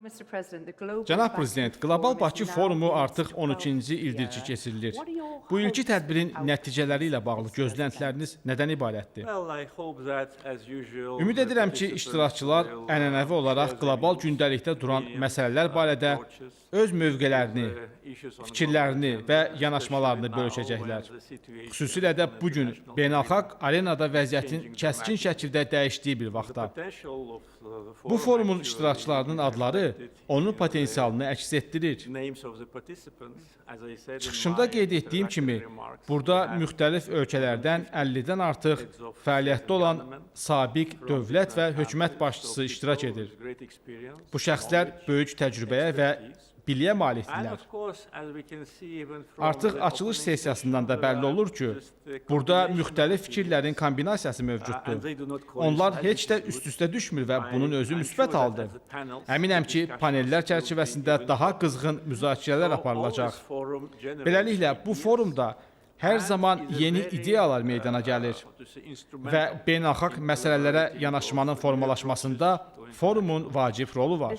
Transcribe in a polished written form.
Cənab Prezident, Qlobal Bakı forumu artıq 13-ci ildir ki, keçirilir. Bu ilki tədbirin nəticələri ilə bağlı gözləntiləriniz nədən ibarətdir? Ümid edirəm ki, iştirakçılar ənənəvi olaraq qlobal gündəlikdə duran məsələlər barədə öz mövqelərini, fikirlərini və yanaşmalarını bölüşəcəklər. Xüsusilə də bugün beynəlxalq arenada vəziyyətin kəskin şəkildə dəyişdiyi bir vaxtda. Bu forumun iştirakçılarının adları onun potensialını əks etdirir. Çıxışımda qeyd etdiyim kimi, burada müxtəlif ölkələrdən 50-dən artıq fəaliyyətdə olan sabiq dövlət və hökumət başçısı iştirak edir. Bu şəxslər böyük təcrübəyə və biliyə malikdirlər. Artıq açılış sessiyasından da bəlli olur ki, burada müxtəlif fikirlərin kombinasiyası mövcuddur. Onlar heç də üst-üstə düşmür və bunun özü müsbət haldır. Əminəm ki, panellər çərçivəsində daha qızğın müzakirələr aparılacaq. Beləliklə, bu forumda hər zaman yeni ideyalar meydana gəlir və beynəlxalq məsələlərə yanaşmanın formalaşmasında forumun vacib rolu var.